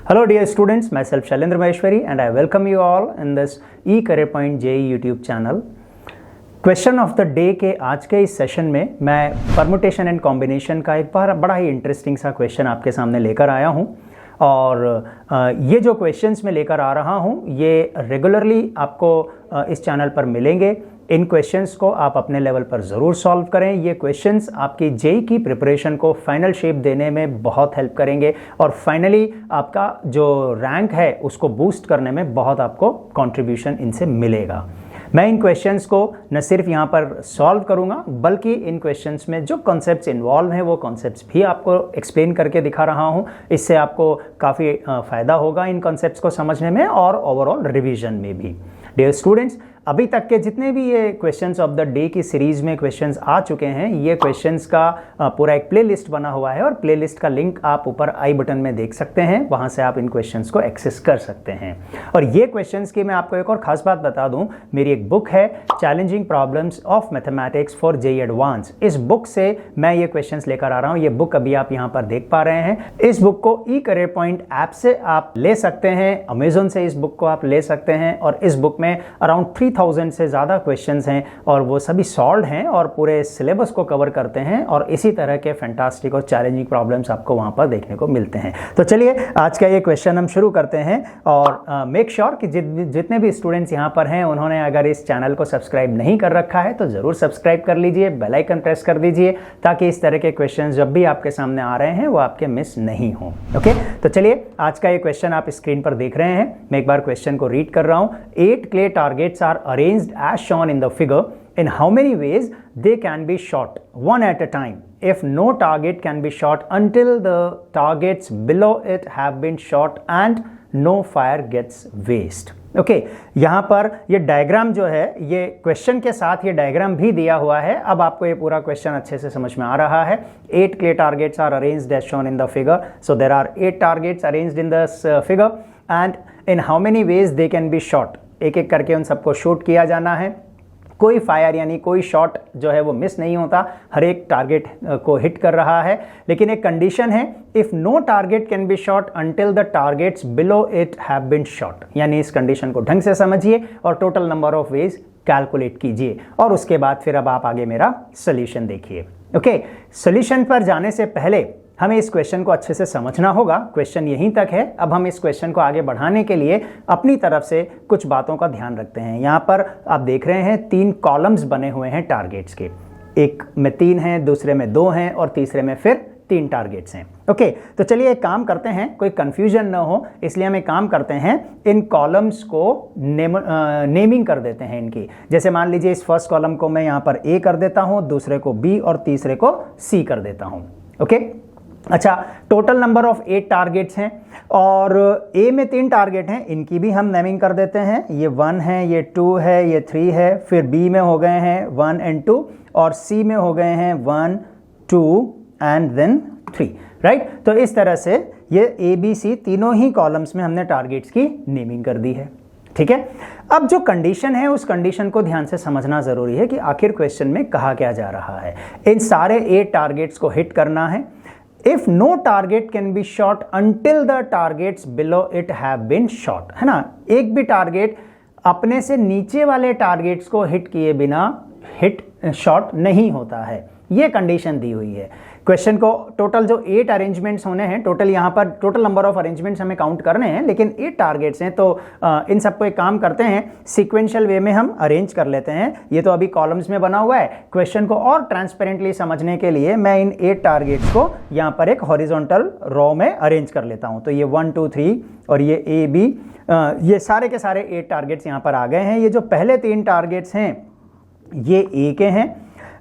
Hello dear students, myself Shailendra Maheshwari and I welcome you all in this eCareerPoint JEE YouTube channel. Question of the day के आज के इस session में मैं permutation and combination का एक बड़ा ही इंटरेस्टिंग सा क्वेश्चन आपके सामने लेकर आया हूं और ये जो क्वेश्चंस मैं लेकर आ रहा हूं ये रेगुलरली आपको इस चैनल पर मिलेंगे। इन क्वेश्चंस को आप अपने लेवल पर ज़रूर सॉल्व करें। ये क्वेश्चंस आपकी जेई की प्रिपरेशन को फाइनल शेप देने में बहुत हेल्प करेंगे और फाइनली आपका जो रैंक है उसको बूस्ट करने में बहुत आपको कंट्रीब्यूशन इनसे मिलेगा। मैं इन क्वेश्चंस को न सिर्फ यहाँ पर सॉल्व करूँगा बल्कि इन क्वेश्चंस में जो कॉन्सेप्ट्स इन्वॉल्व हैं वो कॉन्सेप्ट्स भी आपको एक्सप्लेन करके दिखा रहा हूँ। इससे आपको काफ़ी फ़ायदा होगा इन कॉन्सेप्ट्स को समझने में और ओवरऑल रिवीजन में भी। डियर स्टूडेंट्स, अभी तक के जितने भी ये क्वेश्चंस ऑफ द डे की सीरीज में क्वेश्चंस आ चुके हैं, ये क्वेश्चंस का पूरा एक प्लेलिस्ट बना हुआ है और प्लेलिस्ट का लिंक आप ऊपर आई बटन में देख सकते हैं। वहां से आप इन क्वेश्चंस को एक्सेस कर सकते हैं। और ये क्वेश्चंस की मैं आपको एक और खास बात बता दूं, मेरी एक बुक है challenging problems of mathematics for JEE advance. इस बुक से मैं ये क्वेश्चंस लेकर आ रहा हूँ। ये बुक अभी आप यहाँ पर देख पा रहे हैं। इस बुक को eCareerPoint ऐप से आप ले सकते हैं, अमेजोन से इस बुक को आप ले सकते हैं और इस बुक में अराउंड 3000 से ज़्यादा क्वेश्चंस हैं और वो सभी सॉल्व हैं और पूरे सिलेबस को कवर करते हैं और इसी तरह के फैंटास्टिक और चैलेंजिंग प्रॉब्लम्स आपको वहाँ पर देखने को मिलते हैं। तो चलिए आज का ये क्वेश्चन हम शुरू करते हैं और मेक श्योर कि जितने भी स्टूडेंट्स यहाँ पर हैं उन्होंने अगर इस चैनल को सब्सक्राइब नहीं कर रखा है तो ज़रूर सब्सक्राइब कर लीजिए, बेल आइकन प्रेस कर दीजिए ताकि इस तरह के क्वेश्चन जब भी आपके सामने आ रहे हैं वो आपके मिस नहीं हों। ओके, तो चलिए आज का ये क्वेश्चन आप स्क्रीन पर देख रहे हैं। मैं एक बार क्वेश्चन को रीड कर रहा हूँ। 8 clay targets are arranged as shown in the figure. In how many ways they can be shot one at a time if no target can be shot until the targets below it have been shot and no fire gets waste. Okay, यहाँ पर ये diagram जो है ये question के साथ ये diagram भी दिया हुआ है। अब आपको ये पूरा क्वेश्चन अच्छे से समझ में आ रहा है। 8 clay targets are arranged as shown in the figure. So there are 8 targets arranged in this figure and in how many ways they can be shot. एक एक करके उन सबको शूट किया जाना है। कोई फायर यानी कोई शॉट जो है वो मिस नहीं होता, हर एक टारगेट को हिट कर रहा है। लेकिन एक कंडीशन है, if no target can be shot until the targets below it have been shot. यानी इस कंडीशन को ढंग से समझिए और total number of wage calculate कीजिए और उसके बाद फिर अब आप आगे मेरा सोल्यूशन देखिए। ओके, सोल्यूशन पर जाने से पहले हमें इस क्वेश्चन को अच्छे से समझना होगा। क्वेश्चन यहीं तक है। अब हम इस क्वेश्चन को आगे बढ़ाने के लिए अपनी तरफ से कुछ बातों का ध्यान रखते हैं। यहाँ पर आप देख रहे हैं 3 कॉलम्स बने हुए हैं टारगेट्स के। एक में 3 हैं, दूसरे में 2 हैं और तीसरे में फिर 3 टारगेट्स हैं। ओके, तो चलिए एक काम करते हैं, कोई कंफ्यूजन ना हो इसलिए हम एक काम करते हैं, इन कॉलम्स को नेमिंग कर देते हैं इनकी। जैसे मान लीजिए इस फर्स्ट कॉलम को मैं यहाँ पर ए कर देता हूँ, दूसरे को बी और तीसरे को सी कर देता हूँ। ओके, अच्छा, टोटल नंबर ऑफ 8 टारगेट्स हैं और ए में 3 टारगेट हैं, इनकी भी हम नेमिंग कर देते हैं। ये 1 है, ये 2 है, ये 3 है। फिर बी में हो गए हैं 1 and 2 और सी में हो गए हैं 1, 2 and then 3, राइट। तो इस तरह से ये ए बी सी तीनों ही कॉलम्स में हमने टारगेट्स की नेमिंग कर दी है। ठीक है, अब जो कंडीशन है उस कंडीशन को ध्यान से समझना जरूरी है कि आखिर क्वेश्चन में कहा क्या जा रहा है। इन सारे 8 टारगेट्स को हिट करना है। If no target can be shot until the targets below it have been shot, है ना। एक भी टारगेट अपने से नीचे वाले टारगेट्स को हिट किए बिना शॉट नहीं होता है, ये कंडीशन दी हुई है। क्वेश्चन को टोटल जो 8 अरेंजमेंट्स होने हैं, टोटल यहाँ पर टोटल नंबर ऑफ अरेंजमेंट्स हमें काउंट करने हैं, लेकिन 8 टारगेट्स हैं। तो इन सबको एक काम करते हैं, सीक्वेंशियल वे में हम अरेंज कर लेते हैं। ये तो अभी कॉलम्स में बना हुआ है। क्वेश्चन को और ट्रांसपेरेंटली समझने के लिए मैं इन 8 टारगेट्स को यहाँ पर एक हॉरिजॉन्टल रो में अरेंज कर लेता हूँ। तो ये 1, 2, 3 और ये ए बी, ये सारे के सारे 8 टारगेट्स यहाँ पर आ गए हैं। ये जो पहले 3 टारगेट्स हैं ये ए के हैं,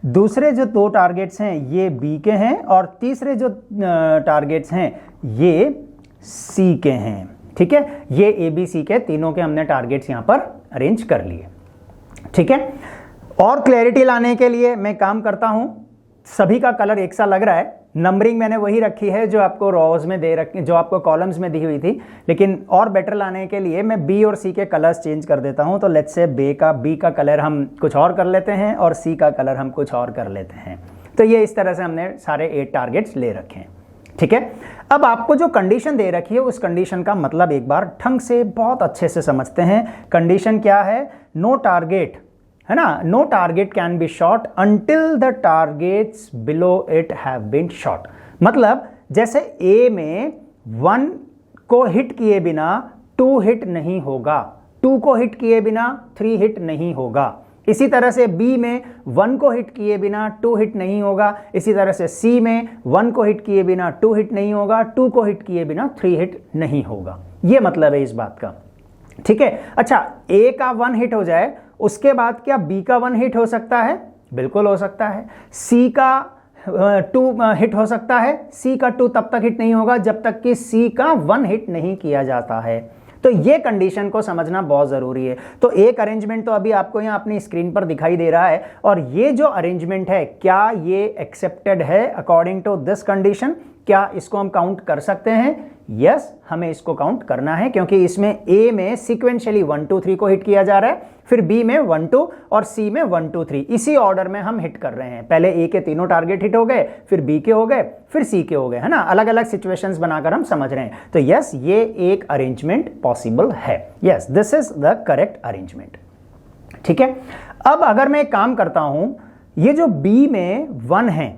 दूसरे जो 2 टारगेट्स हैं ये बी के हैं और तीसरे जो टारगेट्स हैं ये सी के हैं। ठीक है, ये ए बी सी के तीनों के हमने टारगेट्स यहाँ पर अरेंज कर लिए। ठीक है, और क्लैरिटी लाने के लिए मैं काम करता हूँ, सभी का कलर एक सा लग रहा है। नंबरिंग मैंने वही रखी है जो आपको रोज में दे रखी, जो आपको कॉलम्स में दी हुई थी, लेकिन और बेटर लाने के लिए मैं बी और सी के कलर्स चेंज कर देता हूं। तो लेट्स से बी का कलर हम कुछ और कर लेते हैं और सी का कलर हम कुछ और कर लेते हैं। तो ये इस तरह से हमने सारे 8 टारगेट्स ले रखे हैं। ठीक है। अब आपको जो कंडीशन दे रखी है उस कंडीशन का मतलब एक बार ढंग से बहुत अच्छे से समझते हैं। कंडीशन क्या है? नो टारगेट, है ना, no target can be shot until the targets below it have been shot. मतलब जैसे ए में 1 को हिट किए बिना 2 हिट नहीं होगा, 2 को हिट किए बिना 3 हिट नहीं होगा। इसी तरह से बी में 1 को हिट किए बिना 2 हिट नहीं होगा। इसी तरह से सी में 1 को हिट किए बिना 2 हिट नहीं होगा, 2 को हिट किए बिना 3 हिट नहीं होगा। ये मतलब है इस बात का, ठीक है। अच्छा, ए का 1 हिट हो जाए उसके बाद क्या बी का 1 हिट हो सकता है? बिल्कुल हो सकता है। सी का 2 हिट हो सकता है। सी का 2 तब तक हिट नहीं होगा जब तक कि सी का 1 हिट नहीं किया जाता है। तो ये कंडीशन को समझना बहुत जरूरी है। तो एक अरेंजमेंट तो अभी आपको यहां अपनी स्क्रीन पर दिखाई दे रहा है, और ये जो अरेंजमेंट है क्या ये एक्सेप्टेड है अकॉर्डिंग टू दिस कंडीशन? क्या इसको हम काउंट कर सकते हैं? यस, हमें इसको काउंट करना है, क्योंकि इसमें ए में सीक्वेंशियली 1 2 3 को हिट किया जा रहा है, फिर बी में 1 2 और सी में 1 2 3, इसी ऑर्डर में हम हिट कर रहे हैं। पहले ए के तीनों टारगेट हिट हो गए, फिर बी के हो गए, फिर सी के हो गए, है ना। अलग अलग सिचुएशंस बनाकर हम समझ रहे हैं। तो यस, ये एक अरेंजमेंट पॉसिबल है। Yes, this is the correct arrangement, ठीक है। अब अगर मैं एक काम करता हूं, ये जो बी में 1 है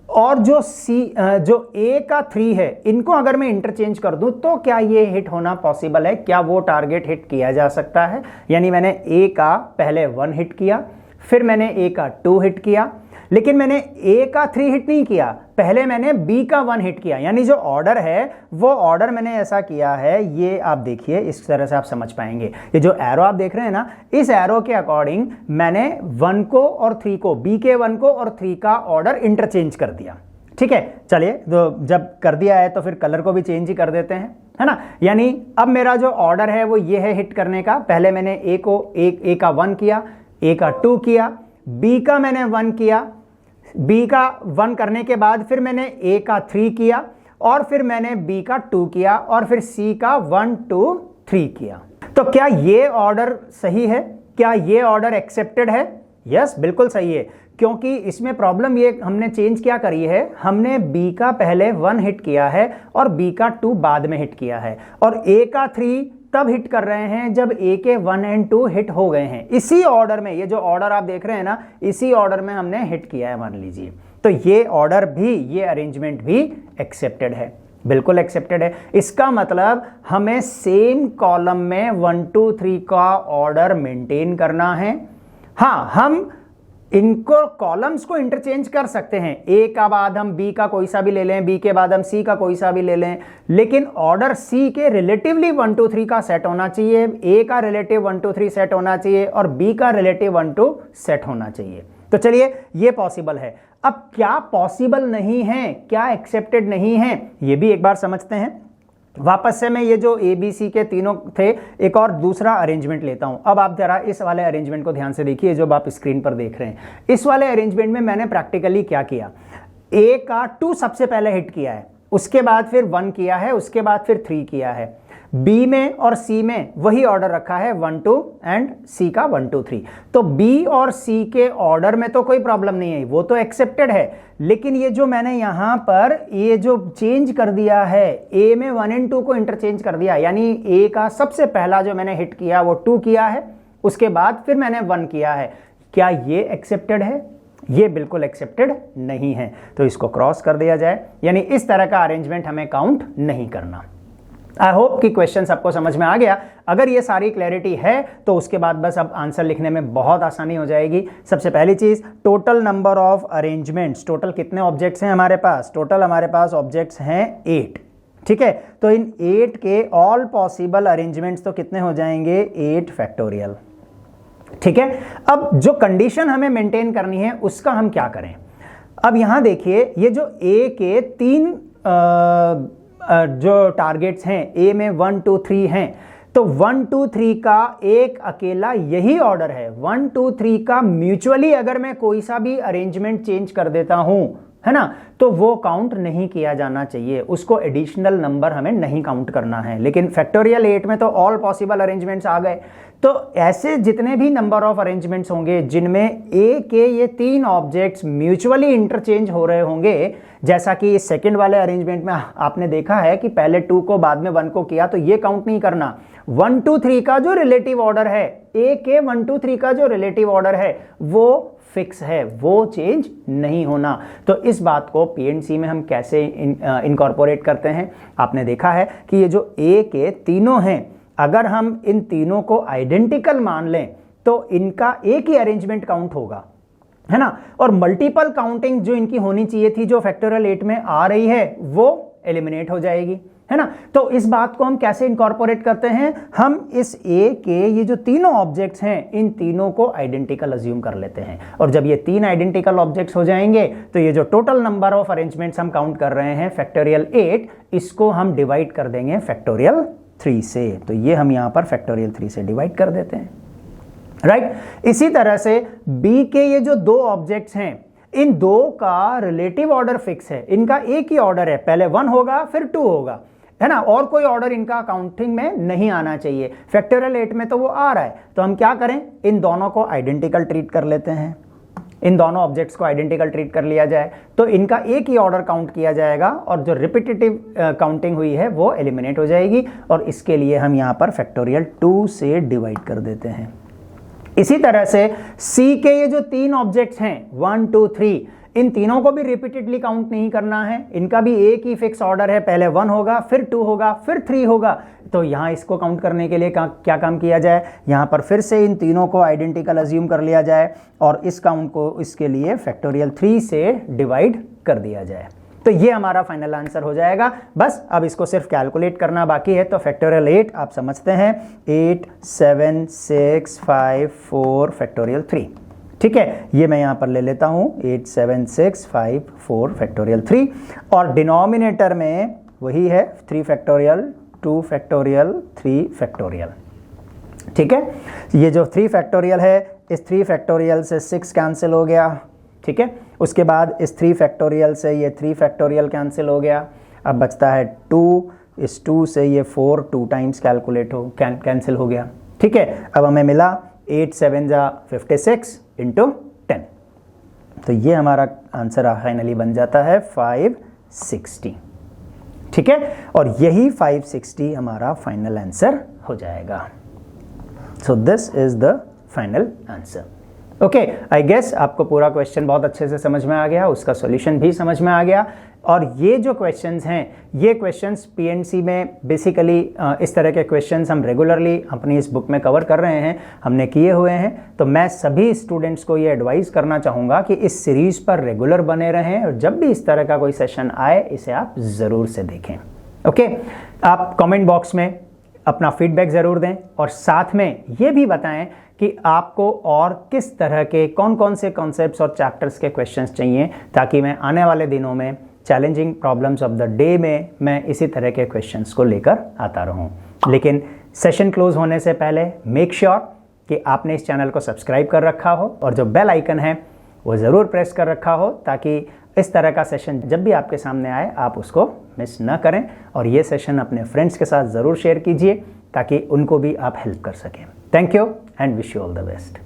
और जो ए का 3 है, इनको अगर मैं इंटरचेंज कर दूं तो क्या ये हिट होना पॉसिबल है? क्या वो टारगेट हिट किया जा सकता है? यानी मैंने ए का पहले 1 हिट किया, फिर मैंने ए का 2 हिट किया, लेकिन मैंने ए का 3 हिट नहीं किया, पहले मैंने बी का 1 हिट किया। यानी जो ऑर्डर है वो ऑर्डर मैंने ऐसा किया है, ये आप देखिए, इस तरह से आप समझ पाएंगे। ये जो एरो आप देख रहे हैं ना, इस एरो के अकॉर्डिंग मैंने 1 को और 3 को, बी के 1 को और 3 का ऑर्डर इंटरचेंज कर दिया, ठीक है। चलिए, तो जब कर दिया है तो फिर कलर को भी चेंज ही कर देते हैं, है ना। यानी अब मेरा जो ऑर्डर है वो ये है हिट करने का। पहले मैंने ए का 1 किया, ए का 2 किया, बी का मैंने 1 किया, बी का 1 करने के बाद फिर मैंने ए का 3 किया, और फिर मैंने बी का 2 किया, और फिर सी का 1 2 3 किया। तो क्या ये ऑर्डर सही है? क्या ये ऑर्डर एक्सेप्टेड है? यस, बिल्कुल सही है, क्योंकि इसमें प्रॉब्लम ये हमने चेंज क्या करी है, हमने बी का पहले 1 हिट किया है और बी का 2 बाद में हिट किया है, और ए का 3 तब हिट कर रहे हैं जब ए के 1 और 2 हिट हो गए हैं। इसी ऑर्डर में, ये जो ऑर्डर आप देख रहे हैं ना, इसी ऑर्डर में हमने हिट किया है, मान लीजिए। तो ये ऑर्डर भी, ये अरेंजमेंट भी एक्सेप्टेड है, बिल्कुल एक्सेप्टेड है। इसका मतलब हमें सेम कॉलम में 1 2 3 का ऑर्डर मेंटेन करना है। हाँ, हम इनको कॉलम्स को इंटरचेंज कर सकते हैं, ए का बाद हम बी का कोई सा भी ले लें, बी के बाद हम सी का कोई सा भी ले लें, लेकिन ऑर्डर सी के रिलेटिवली 1 2 3 का सेट होना चाहिए, ए का रिलेटिव 1 2 3 सेट होना चाहिए, और बी का रिलेटिव 1 2 सेट होना चाहिए। तो चलिए, ये पॉसिबल है। अब क्या पॉसिबल नहीं है, क्या एक्सेप्टेड नहीं है, ये भी एक बार समझते हैं। वापस से मैं ये जो ए बी सी के तीनों थे, एक और दूसरा अरेंजमेंट लेता हूं। अब आप जरा इस वाले अरेंजमेंट को ध्यान से देखिए, जो आप स्क्रीन पर देख रहे हैं। इस वाले अरेंजमेंट में मैंने प्रैक्टिकली क्या किया, ए का 2 सबसे पहले हिट किया है, उसके बाद फिर 1 किया है, उसके बाद फिर 3 किया है। बी में और सी में वही ऑर्डर रखा है, 1 2 एंड सी का 1 2 3। तो बी और सी के ऑर्डर में तो कोई प्रॉब्लम नहीं है, वो तो एक्सेप्टेड है। लेकिन ये जो मैंने यहां पर ये जो चेंज कर दिया है, ए में 1 और 2 को इंटरचेंज कर दिया, यानी ए का सबसे पहला जो मैंने हिट किया वो 2 किया है, उसके बाद फिर मैंने 1 किया है। क्या ये एक्सेप्टेड है? ये बिल्कुल एक्सेप्टेड नहीं है, तो इसको क्रॉस कर दिया जाए। यानी इस तरह का अरेंजमेंट हमें काउंट नहीं करना। आई होप कि क्वेश्चन आपको समझ में आ गया। अगर ये सारी क्लैरिटी है तो उसके बाद बस अब आंसर लिखने में बहुत आसानी हो जाएगी। सबसे पहली चीज, total number of arrangements, total कितने ऑब्जेक्ट्स हैं हमारे पास? टोटल हमारे पास ऑब्जेक्ट्स हैं 8, ठीक है। तो इन 8 के ऑल पॉसिबल अरेंजमेंट्स तो कितने हो जाएंगे? 8 फैक्टोरियल, ठीक है। अब जो कंडीशन हमें मेंटेन करनी है उसका हम क्या करें? अब यहां देखिए, ये जो ए के 3 जो टारगेट्स हैं, ए में 1 2 3 हैं, तो 1 2 3 का एक अकेला यही ऑर्डर है। 1 2 3 का म्यूचुअली अगर मैं कोई सा भी अरेंजमेंट चेंज कर देता हूं, है ना, तो वो काउंट नहीं किया जाना चाहिए, उसको एडिशनल नंबर हमें नहीं काउंट करना है। लेकिन फैक्टोरियल 8 में तो ऑल पॉसिबल अरेंजमेंट्स आ गए, तो ऐसे जितने भी नंबर ऑफ अरेंजमेंट्स होंगे जिनमें ए के ये 3 ऑब्जेक्ट्स म्यूचुअली इंटरचेंज हो रहे होंगे, जैसा कि इस सेकंड वाले अरेंजमेंट में आपने देखा है कि पहले 2 को बाद में 1 को किया, तो ये काउंट नहीं करना। 1 2 3 का जो रिलेटिव ऑर्डर है, ए के 1 2 3 का जो रिलेटिव ऑर्डर है वो फिक्स है, वो चेंज नहीं होना। तो इस बात को पीएनसी में हम कैसे इनकॉर्पोरेट करते हैं, आपने देखा है कि ये जो ए के तीनों हैं, अगर हम इन तीनों को आइडेंटिकल मान लें तो इनका एक ही अरेंजमेंट काउंट होगा, है ना, और मल्टीपल काउंटिंग जो इनकी होनी चाहिए थी, जो फैक्टोरियल 8 में आ रही है, वो एलिमिनेट हो जाएगी, है ना। तो इस बात को हम कैसे इनकॉर्पोरेट करते हैं, हम इस ए के ये जो तीनों ऑब्जेक्ट्स हैं, इन तीनों को आइडेंटिकल अज्यूम कर लेते हैं, और जब ये 3 आइडेंटिकल ऑब्जेक्ट्स हो जाएंगे तो ये जो टोटल नंबर ऑफ अरेंजमेंट्स हम काउंट कर रहे हैं फैक्टोरियल 8, इसको हम डिवाइड कर देंगे फैक्टोरियल 3 से। तो ये हम यहां पर फैक्टोरियल 3 से डिवाइड कर देते हैं, राइट। इसी तरह से बी के ये जो 2 ऑब्जेक्ट्स हैं, इन 2 का रिलेटिव ऑर्डर फिक्स है, इनका एक ही ऑर्डर है, पहले 1 होगा फिर 2 होगा, है ना, और कोई ऑर्डर इनका काउंटिंग में नहीं आना चाहिए। फैक्टोरियल 8 में तो वो आ रहा है, तो हम क्या करें, इन दोनों को आइडेंटिकल ट्रीट कर लेते हैं, इन दोनों ऑब्जेक्ट्स को आइडेंटिकल ट्रीट कर लिया जाए तो इनका एक ही ऑर्डर काउंट किया जाएगा, और जो रिपीटेटिव काउंटिंग हुई है वो एलिमिनेट हो जाएगी, और इसके लिए हम यहां पर फैक्टोरियल 2 से डिवाइड कर देते हैं। इसी तरह से सी के ये जो 3 ऑब्जेक्ट्स हैं 1 2 3, इन तीनों को भी रिपीटेडली काउंट नहीं करना है, इनका भी एक ही फिक्स ऑर्डर है, पहले 1 होगा फिर 2 होगा फिर 3 होगा। तो यहां इसको काउंट करने के लिए क्या काम किया जाए, यहां पर फिर से इन तीनों को आइडेंटिकल अज्यूम कर लिया जाए, और इस काउंट को इसके लिए फैक्टोरियल 3 से डिवाइड कर दिया जाए। तो ये हमारा फाइनल आंसर हो जाएगा। बस अब इसको सिर्फ कैलकुलेट करना बाकी है। तो फैक्टोरियल 8 आप समझते हैं 8 7 6 5 4 फैक्टोरियल 3, ठीक है, ये मैं यहां पर ले लेता हूं 8 7 6 5 4 फैक्टोरियल 3, और डिनोमिनेटर में वही है 3 फैक्टोरियल 2 फैक्टोरियल 3 फैक्टोरियल, ठीक है। ये जो 3 फैक्टोरियल है, इस 3 फैक्टोरियल से 6 कैंसिल हो गया, ठीक है। उसके बाद इस 3 फैक्टोरियल से ये 3 फैक्टोरियल कैंसिल हो गया, अब बचता है 2, इस 2 से ये 4 2 टाइम्स कैंसिल हो गया, ठीक है। अब हमें मिला 8 7 जा 56 इंटू 10, तो ये हमारा आंसर फाइनली बन जाता है 560, ठीक है, और यही 560 हमारा फाइनल आंसर हो जाएगा। So this is the final answer. Okay, I guess आपको पूरा क्वेश्चन बहुत अच्छे से समझ में आ गया, उसका सॉल्यूशन भी समझ में आ गया। और ये जो क्वेश्चंस हैं, ये क्वेश्चंस पीएनसी में बेसिकली इस तरह के क्वेश्चंस हम रेगुलरली अपनी इस बुक में कवर कर रहे हैं, हमने किए हुए हैं। तो मैं सभी स्टूडेंट्स को ये एडवाइस करना चाहूँगा कि इस सीरीज़ पर रेगुलर बने रहें, और जब भी इस तरह का कोई सेशन आए इसे आप ज़रूर से देखें। ओके, आप कमेंट बॉक्स में अपना फीडबैक ज़रूर दें, और साथ में ये भी बताएं कि आपको और किस तरह के कौन से कॉन्सेप्ट्स और चैप्टर्स के क्वेश्चंस चाहिए, ताकि मैं आने वाले दिनों में challenging problems of the day में मैं इसी तरह के क्वेश्चंस को लेकर आता रहूं। लेकिन सेशन क्लोज होने से पहले मेक श्योर कि आपने इस चैनल को सब्सक्राइब कर रखा हो, और जो बेल आइकन है वो ज़रूर प्रेस कर रखा हो, ताकि इस तरह का सेशन जब भी आपके सामने आए आप उसको मिस ना करें। और ये सेशन अपने फ्रेंड्स के साथ ज़रूर शेयर कीजिए, ताकि उनको भी आप हेल्प कर सकें। Thank you and wish you all the best.